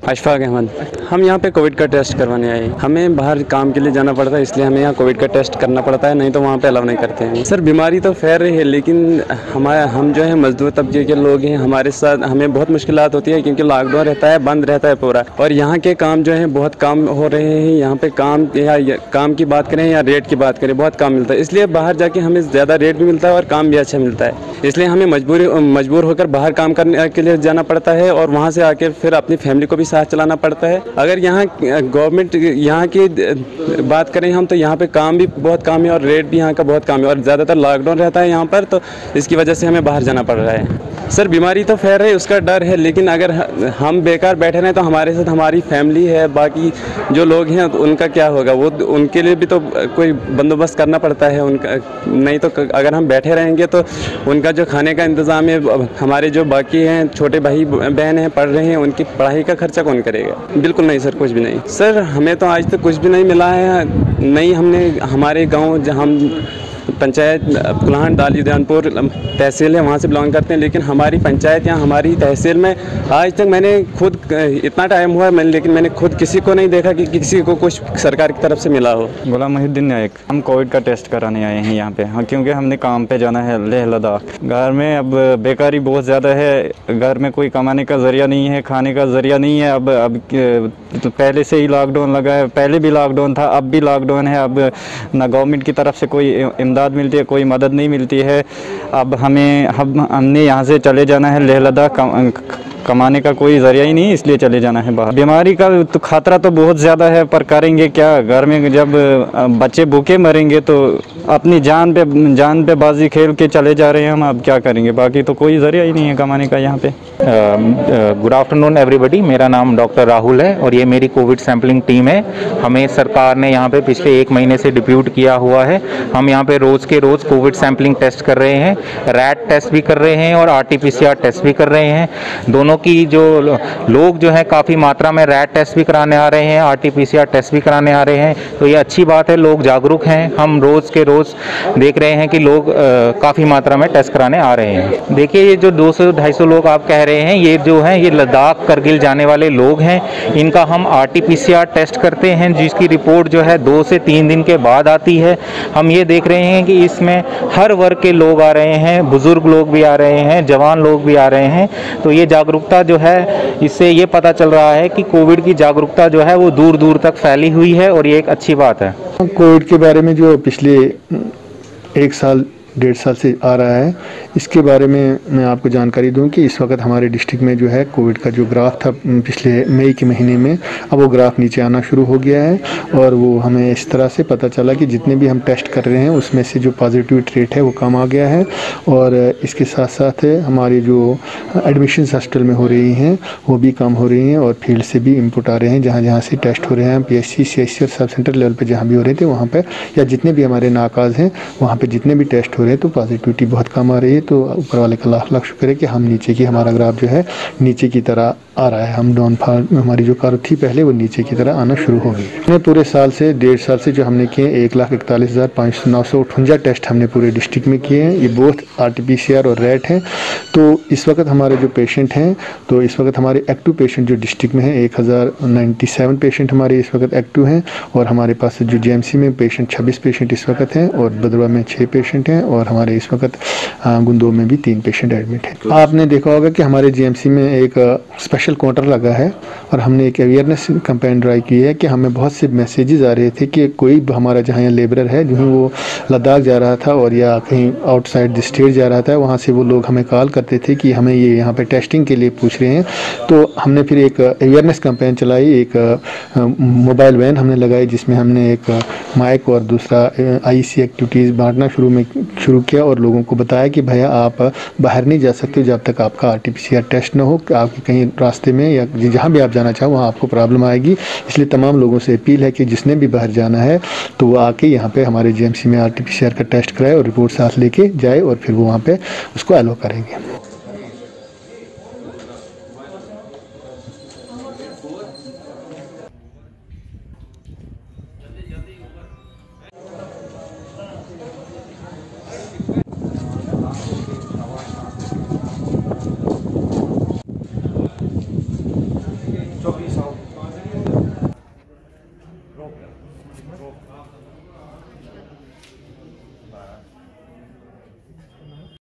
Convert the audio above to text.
अशफाक अहमद। हम यहाँ पे कोविड का टेस्ट करवाने आए। हमें बाहर काम के लिए जाना पड़ता है, इसलिए हमें यहाँ कोविड का टेस्ट करना पड़ता है, नहीं तो वहाँ पे अलाउ नहीं करते हैं। सर बीमारी तो फैल रही है, लेकिन हम जो है मजदूर तबके के लोग हैं, हमारे साथ हमें बहुत मुश्किलात होती है, क्योंकि लॉकडाउन रहता है, बंद रहता है पूरा। और यहाँ के काम जो है बहुत कम हो रहे हैं। यहाँ पे काम की बात करें या रेट की बात करें, बहुत कम मिलता है, इसलिए बाहर जाके हमें ज़्यादा रेट भी मिलता है और काम भी अच्छा मिलता है। इसलिए हमें मजबूर होकर बाहर काम करने के लिए जाना पड़ता है, और वहाँ से आके फिर अपनी फैमिली को भी साथ चलाना पड़ता है। अगर यहाँ गवर्नमेंट यहाँ की बात करें हम, तो यहाँ पे काम भी बहुत कम है और रेट भी यहाँ का बहुत कम है, और ज़्यादातर लॉकडाउन रहता है यहाँ पर, तो इसकी वजह से हमें बाहर जाना पड़ रहा है। सर बीमारी तो फैल रही है, उसका डर है, लेकिन अगर हम बेकार बैठे रहें तो हमारे साथ हमारी फैमिली है, बाकी जो लोग हैं उनका क्या होगा, वो उनके लिए भी तो कोई बंदोबस्त करना पड़ता है उनका। नहीं तो अगर हम बैठे रहेंगे तो उनका जो खाने का इंतज़ाम है, हमारे जो बाकी हैं छोटे भाई बहन हैं पढ़ रहे हैं, उनकी पढ़ाई का खर्चा कौन करेगा? बिल्कुल नहीं सर, कुछ भी नहीं। सर हमें तो आज तक कुछ भी नहीं मिला है। नहीं, हमने हमारे गाँव जहाँ पंचायत कुल्हान डालीदानपुर तहसील है, वहाँ से बिलोंग करते हैं, लेकिन हमारी पंचायत या हमारी तहसील में आज तक मैंने खुद, इतना टाइम हुआ लेकिन मैंने खुद किसी को नहीं देखा कि किसी को कुछ सरकार की तरफ से मिला हो। गुलाम मुहिउद्दीन नायक। हम कोविड का टेस्ट कराने आए हैं यहाँ पे। हाँ, क्योंकि हमने काम पे जाना है लेह लद्दाख। घर में अब बेकारी बहुत ज़्यादा है, घर में कोई कमाने का ज़रिया नहीं है, खाने का ज़रिया नहीं है। अब तो पहले से ही लॉकडाउन लगा है, पहले भी लॉकडाउन था, अब भी लॉकडाउन है। अब ना गवर्नमेंट की तरफ से कोई इमदाद मिलती है, कोई मदद नहीं मिलती है। अब हमने यहाँ से चले जाना है लेह लद्दाख, कमाने का कोई ज़रिया ही नहीं, इसलिए चले जाना है बाहर। बीमारी का तो खतरा तो बहुत ज़्यादा है, पर करेंगे क्या? घर में जब बच्चे भूखे मरेंगे तो अपनी जान पे बाजी खेल के चले जा रहे हैं हम, अब क्या करेंगे? बाकी तो कोई ज़रिया ही नहीं है कमाने का यहाँ पे। गुड आफ्टरनून एवरीबॉडी, मेरा नाम डॉक्टर राहुल है और ये मेरी कोविड सैम्पलिंग टीम है। हमें सरकार ने यहाँ पे पिछले 1 महीने से डिप्यूट किया हुआ है। हम यहाँ पे रोज़ के रोज़ कोविड सैम्पलिंग टेस्ट कर रहे हैं, रैट टेस्ट भी कर रहे हैं और RT-PCR टेस्ट भी कर रहे हैं। दोनों की जो लोग जो है काफ़ी मात्रा में रैट टेस्ट भी कराने आ रहे हैं, RT-PCR टेस्ट भी कराने आ रहे हैं, तो ये अच्छी बात है, लोग जागरूक हैं। हम रोज़ के रोज़ देख रहे हैं कि लोग काफ़ी मात्रा में टेस्ट कराने आ रहे हैं। देखिए, ये जो 200-250 लोग आप कह रहे हैं, ये जो हैं ये लद्दाख करगिल जाने वाले लोग हैं। इनका हम RT-PCR टेस्ट करते हैं, जिसकी रिपोर्ट जो है 2 से 3 दिन के बाद आती है। हम ये देख रहे हैं कि इसमें हर वर्ग के लोग आ रहे हैं, बुज़ुर्ग लोग भी आ रहे हैं, जवान लोग भी आ रहे हैं। तो ये जागरूकता जो है, इससे ये पता चल रहा है कि कोविड की जागरूकता जो है वो दूर दूर तक फैली हुई है और ये एक अच्छी बात है। कोविड के बारे में जो पिछले 1 साल 1.5 साल से आ रहा है, इसके बारे में मैं आपको जानकारी दूं कि इस वक्त हमारे डिस्ट्रिक्ट में जो है कोविड का जो ग्राफ था पिछले मई के महीने में, अब वो ग्राफ नीचे आना शुरू हो गया है। और वो हमें इस तरह से पता चला कि जितने भी हम टेस्ट कर रहे हैं उसमें से जो पॉजिटिविटी रेट है वो कम आ गया है। और इसके साथ साथ हमारी जो एडमिशन हॉस्पिटल में हो रही हैं वो भी कम हो रही हैं, और फील्ड से भी इनपुट आ रहे हैं जहाँ जहाँ से टेस्ट हो रहे हैं, PSC CHC और सब सेंटर लेवल पर जहाँ भी हो रहे थे वहाँ पर, या जितने भी हमारे नाकाज हैं वहाँ पर जितने भी टेस्ट हो रहे हैं, तो पॉजिटिविटी बहुत कम आ रही है। तो ऊपर वाले का लाख लाख शुक्र है कि हम नीचे की, हमारा ग्राफ जो है नीचे की तरह आ रहा है। हम डाउनफॉल, हमारी जो कर्व थी पहले वो नीचे की तरह आना शुरू हो गई। हमने पूरे साल से 1.5 साल से जो हमने किए 1,41,958 टेस्ट हमने पूरे डिस्ट्रिक्ट में किए हैं। ये बोथ RT-PCR और रैट हैं। तो इस वक्त हमारे जो पेशेंट हैं, तो इस वक्त हमारे एक्टिव पेशेंट जो डिस्ट्रिक्ट में हैं 1097 पेशेंट हमारे इस वक्त एक्टिव हैं, और हमारे पास जो GMC में पेशेंट 26 पेशेंट इस वक्त हैं, और बदरवा में 6 पेशेंट हैं, और हमारे इस वक्त गुंदो में भी 3 पेशेंट एडमिट हैं। आपने देखा होगा कि हमारे GMC में एक स्पेशल काउंटर लगा है, और हमने एक अवेयरनेस कैंपेन ड्राइव की है कि हमें बहुत से मैसेजेस आ रहे थे कि कोई हमारा जहाँ यहाँ लेबरर है जो वो लद्दाख जा रहा था और या कहीं आउटसाइड द स्टेट जा रहा था, वहाँ से वो लोग हमें कॉल करते थे कि हमें ये यहाँ पे टेस्टिंग के लिए पूछ रहे हैं। तो हमने फिर एक अवेयरनेस कैंपेन चलाई, एक मोबाइल वैन हमने लगाई जिसमें हमने एक माइक और दूसरा IEC एक्टिविटीज़ बांटना शुरू किया, और लोगों को बताया कि भैया आप बाहर नहीं जा सकते जब तक आपका RT-PCR टेस्ट ना हो, आपके कहीं रास्ते में या जहाँ भी आप जाना चाहो वहाँ आपको प्रॉब्लम आएगी। इसलिए तमाम लोगों से अपील है कि जिसने भी बाहर जाना है तो वो आके यहाँ पे हमारे GMC में RT-PCR का टेस्ट कराए और रिपोर्ट साथ लेके जाए, और फिर वो वहाँ पे उसको अलाउ करेंगे। Çok iyi, sağ तो